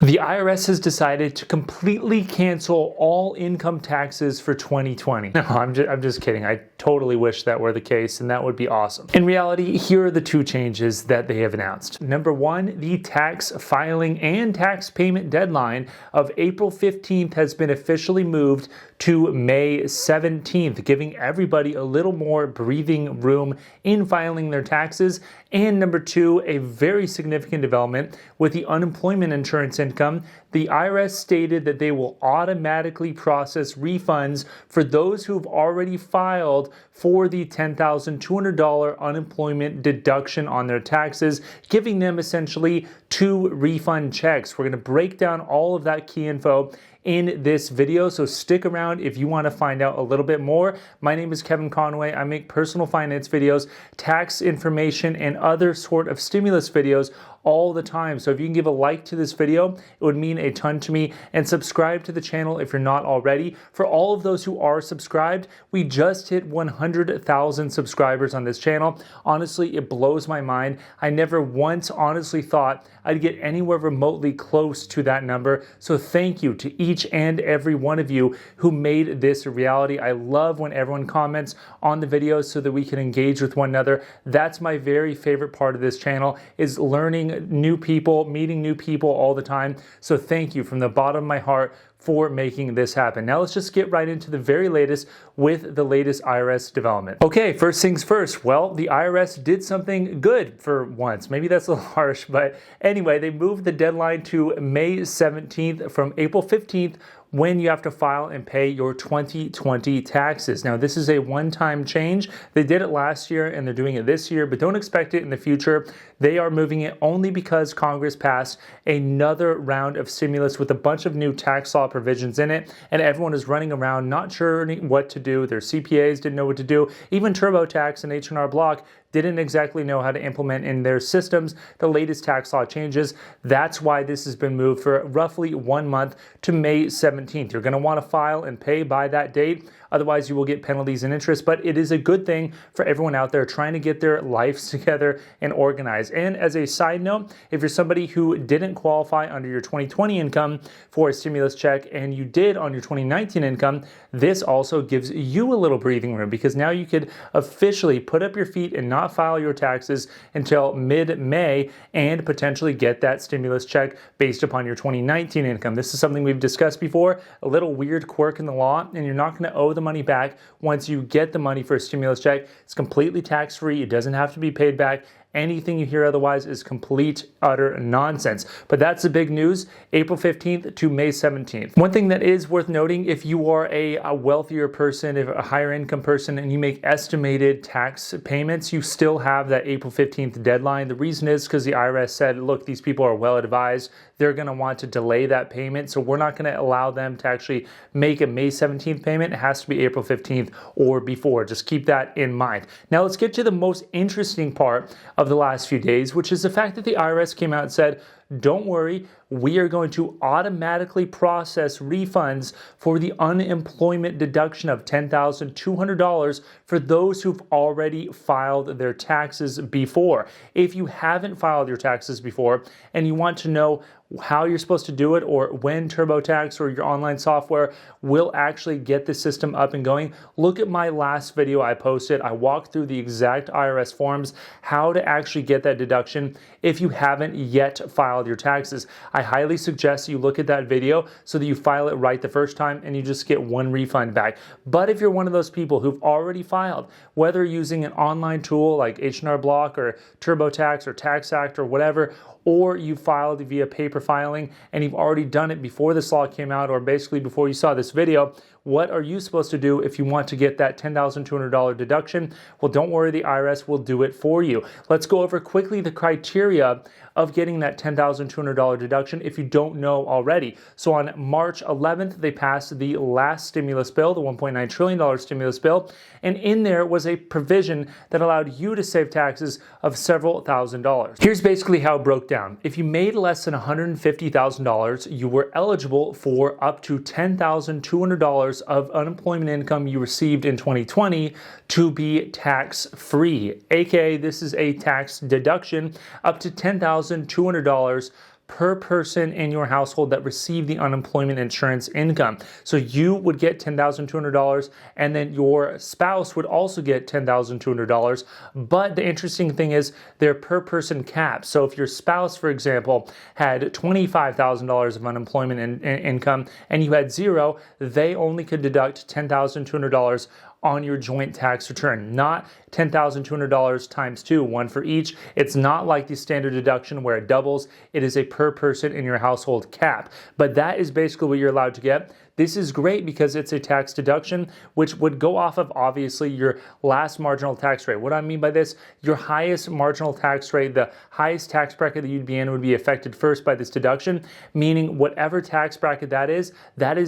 The IRS has decided to completely cancel all income taxes for 2020. No, I'm just kidding. I totally wish that were the case, and that would be awesome. In reality, here are the two changes that they have announced. Number one, the tax filing and tax payment deadline of April 15th has been officially moved to May 17th, giving everybody a little more breathing room in filing their taxes. And number two, a very significant development with the unemployment insurance income. The IRS stated that they will automatically process refunds for those who have already filed for the $10,200 unemployment deduction on their taxes, giving them essentially 2 refund checks. We're going to break down all of that key info in this video, so stick around if you want to find out a little bit more. My name is Kevin Conway. I make personal finance videos, tax information, and other sort of stimulus videos all the time. So if you can give a like to this video, it would mean a ton to me, and subscribe to the channel if you're not already. For all of those who are subscribed, we just hit 100,000 subscribers on this channel. Honestly, it blows my mind. I never once honestly thought I'd get anywhere remotely close to that number. So thank you to each and every one of you who made this a reality. I love when everyone comments on the videos so that we can engage with one another. That's my very favorite part of this channel, is learning new people, meeting new people all the time. So thank you from the bottom of my heart for making this happen. Now let's just get right into the very latest with the latest IRS development. Okay, first things first. Well, the IRS did something good for once. Maybe that's a little harsh, but anyway, they moved the deadline to May 17th from April 15th, when you have to file and pay your 2020 taxes. Now, this is a one-time change. They did it last year and they're doing it this year, but don't expect it in the future. They are moving it only because Congress passed another round of stimulus with a bunch of new tax law provisions in it, and everyone is running around not sure what to do. Their CPAs didn't know what to do. Even TurboTax and H&R Block didn't exactly know how to implement in their systems the latest tax law changes. That's why this has been moved for roughly 1 month to May 17th. You're going to want to file and pay by that date. Otherwise, you will get penalties and interest, but it is a good thing for everyone out there trying to get their lives together and organized. And as a side note, if you're somebody who didn't qualify under your 2020 income for a stimulus check and you did on your 2019 income, this also gives you a little breathing room, because now you could officially put up your feet and not file your taxes until mid-May and potentially get that stimulus check based upon your 2019 income. This is something we've discussed before, a little weird quirk in the law, and you're not going to owe the money back once you get the money for a stimulus check. It's completely tax-free. It doesn't have to be paid back. Anything you hear otherwise is complete, utter nonsense. But that's the big news, April 15th to May 17th. One thing that is worth noting, if you are a wealthier person, if a higher income person, and you make estimated tax payments, you still have that April 15th deadline. The reason is because the IRS said, look, these people are well advised. They're going to want to delay that payment. So we're not going to allow them to actually make a May 17th payment. It has to be April 15th or before. Just keep that in mind. Now let's get to the most interesting part of the last few days, which is the fact that the IRS came out and said, don't worry, we are going to automatically process refunds for the unemployment deduction of $10,200 for those who've already filed their taxes before. If you haven't filed your taxes before and you want to know how you're supposed to do it, or when TurboTax or your online software will actually get the system up and going, look at my last video I posted. I walked through the exact IRS forms, how to actually get that deduction if you haven't yet filed your taxes. I highly suggest you look at that video so that you file it right the first time and you just get 1 refund back. But if you're one of those people who've already filed, whether using an online tool like H&R Block or TurboTax or TaxAct or whatever, or you filed via paper filing and you've already done it before this law came out, or basically before you saw this video, what are you supposed to do if you want to get that $10,200 deduction? Well, don't worry, the IRS will do it for you. Let's go over quickly the criteria of getting that $10,200 deduction if you don't know already. So on March 11th, they passed the last stimulus bill, the $1.9 trillion stimulus bill, and in there was a provision that allowed you to save taxes of several $1,000s. Here's basically how it broke down. If you made less than $150,000, you were eligible for up to $10,200 of unemployment income you received in 2020 to be tax-free, aka this is a tax deduction up to $10,200 per person in your household that received the unemployment insurance income. So you would get $10,200, and then your spouse would also get $10,200. But the interesting thing is they're per person caps. So if your spouse, for example, had $25,000 of unemployment income and you had zero, they only could deduct $10,200 on your joint tax return, not $10,200 times two, one for each. It's not like the standard deduction where it doubles. It is a per person in your household cap. But that is basically what you're allowed to get. This is great because it's a tax deduction, which would go off of obviously your last marginal tax rate. What I mean by this, your highest marginal tax rate, the highest tax bracket that you'd be in would be affected first by this deduction, meaning whatever tax bracket that is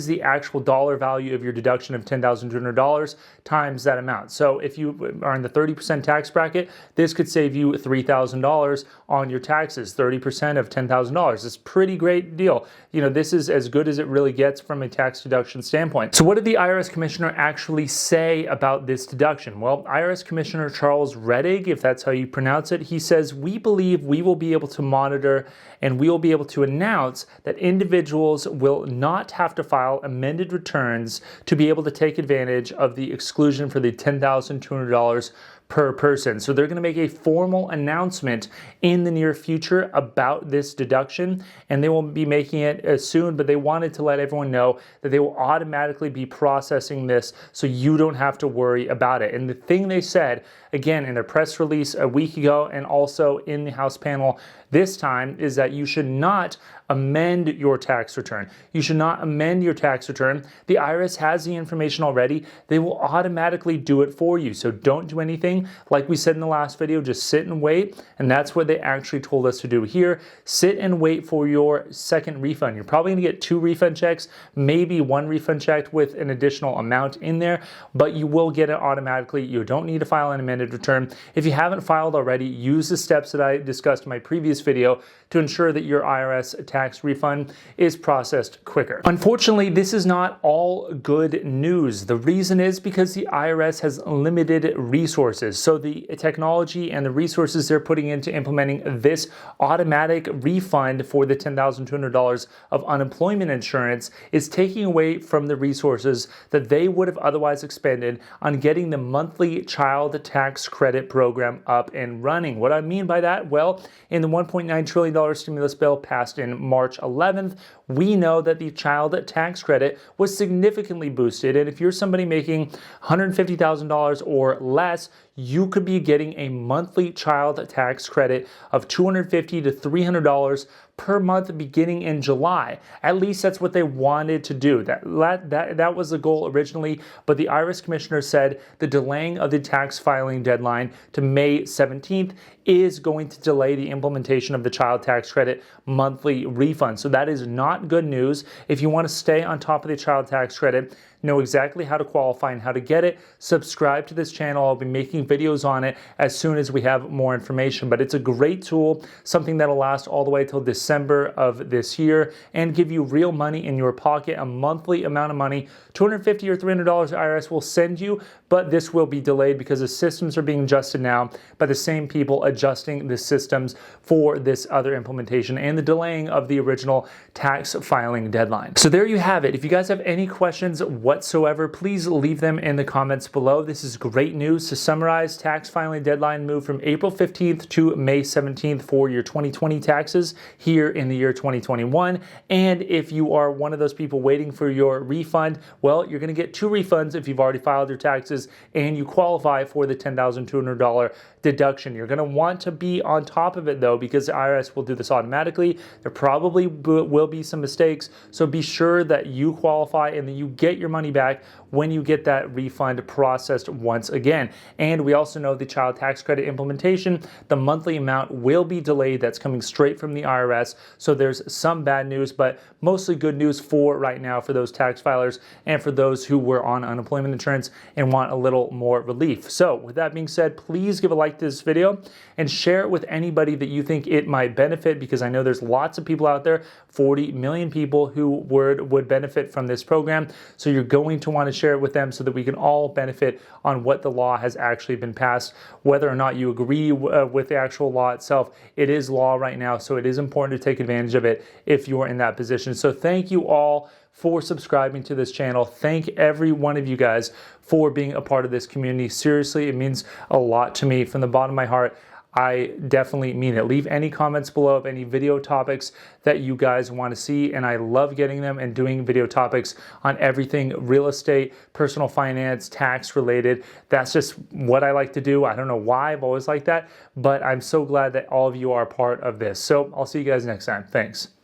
the actual dollar value of your deduction of $10,200 times that amount. So if you are in the 30% tax bracket, this could save you $3,000 on your taxes, 30% of $10,000. It's a pretty great deal. You know, this is as good as it really gets from a tax deduction standpoint. So what did the IRS commissioner actually say about this deduction? Well, IRS Commissioner Charles Rettig, if that's how you pronounce it, he says, "We believe we will be able to monitor and we will be able to announce that individuals will not have to file amended returns to be able to take advantage of the exclusion for the $10,200 per person." So they're going to make a formal announcement in the near future about this deduction, and they won't be making it soon, but they wanted to let everyone know that they will automatically be processing this so you don't have to worry about it. And the thing they said, again, in their press release a week ago and also in the House panel this time, is that you should not amend your tax return. You should not amend your tax return. The IRS has the information already. They will automatically do it for you. So don't do anything. Like we said in the last video, just sit and wait. And that's what they actually told us to do here. Sit and wait for your second refund. You're probably going to get 2 refund checks, maybe 1 refund check with an additional amount in there, but you will get it automatically. You don't need to file an amended return. If you haven't filed already, use the steps that I discussed in my previous video to ensure that your IRS tax refund is processed quicker. Unfortunately, this is not all good news. The reason is because the IRS has limited resources. So the technology and the resources they're putting into implementing this automatic refund for the $10,200 of unemployment insurance is taking away from the resources that they would have otherwise expended on getting the monthly child tax credit program up and running. What I mean by that, well, in the $1.9 trillion stimulus bill passed in March 11th, we know that the child tax credit was significantly boosted. And if you're somebody making $150,000 or less, you could be getting a monthly child tax credit of $250 to $300 per month beginning in July. At least that's what they wanted to do. That was the goal originally, but the IRS commissioner said the delaying of the tax filing deadline to May 17th is going to delay the implementation of the child tax credit monthly refund. So that is not good news. If you want to stay on top of the child tax credit, know exactly how to qualify and how to get it, subscribe to this channel. I'll be making videos on it as soon as we have more information. But it's a great tool, something that'll last all the way till December of this year and give you real money in your pocket, a monthly amount of money. $250 or $300 IRS will send you, but this will be delayed because the systems are being adjusted now by the same people adjusting the systems for this other implementation and the delaying of the original tax filing deadline. So there you have it. If you guys have any questions whatsoever, please leave them in the comments below. This is great news. To summarize, tax filing deadline moved from April 15th to May 17th for your 2020 taxes here in the year 2021. And if you are one of those people waiting for your refund, well, you're going to get 2 refunds if you've already filed your taxes and you qualify for the $10,200 deduction. You're going to want to be on top of it though, because the IRS will do this automatically. There probably will be some mistakes, so be sure that you qualify and that you get your money back when you get that refund processed once again. And we also know the child tax credit implementation, the monthly amount will be delayed. That's coming straight from the IRS. So there's some bad news, but mostly good news for right now for those tax filers and for those who were on unemployment insurance and want a little more relief. So with that being said, please give a like to this video and share it with anybody that you think it might benefit, because I know there's lots of people out there, 40 million people who would benefit from this program. So you're going to want to share it with them so that we can all benefit on what the law has actually been passed. Whether or not you agree with the actual law itself, it is law right now, so it is important to take advantage of it if you are in that position. So thank you all for subscribing to this channel. Thank every one of you guys for being a part of this community. Seriously, it means a lot to me from the bottom of my heart. I definitely mean it. Leave any comments below of any video topics that you guys want to see, and I love getting them and doing video topics on everything real estate, personal finance, tax related. That's just what I like to do. I don't know why I've always liked that, but I'm so glad that all of you are a part of this. So I'll see you guys next time. Thanks.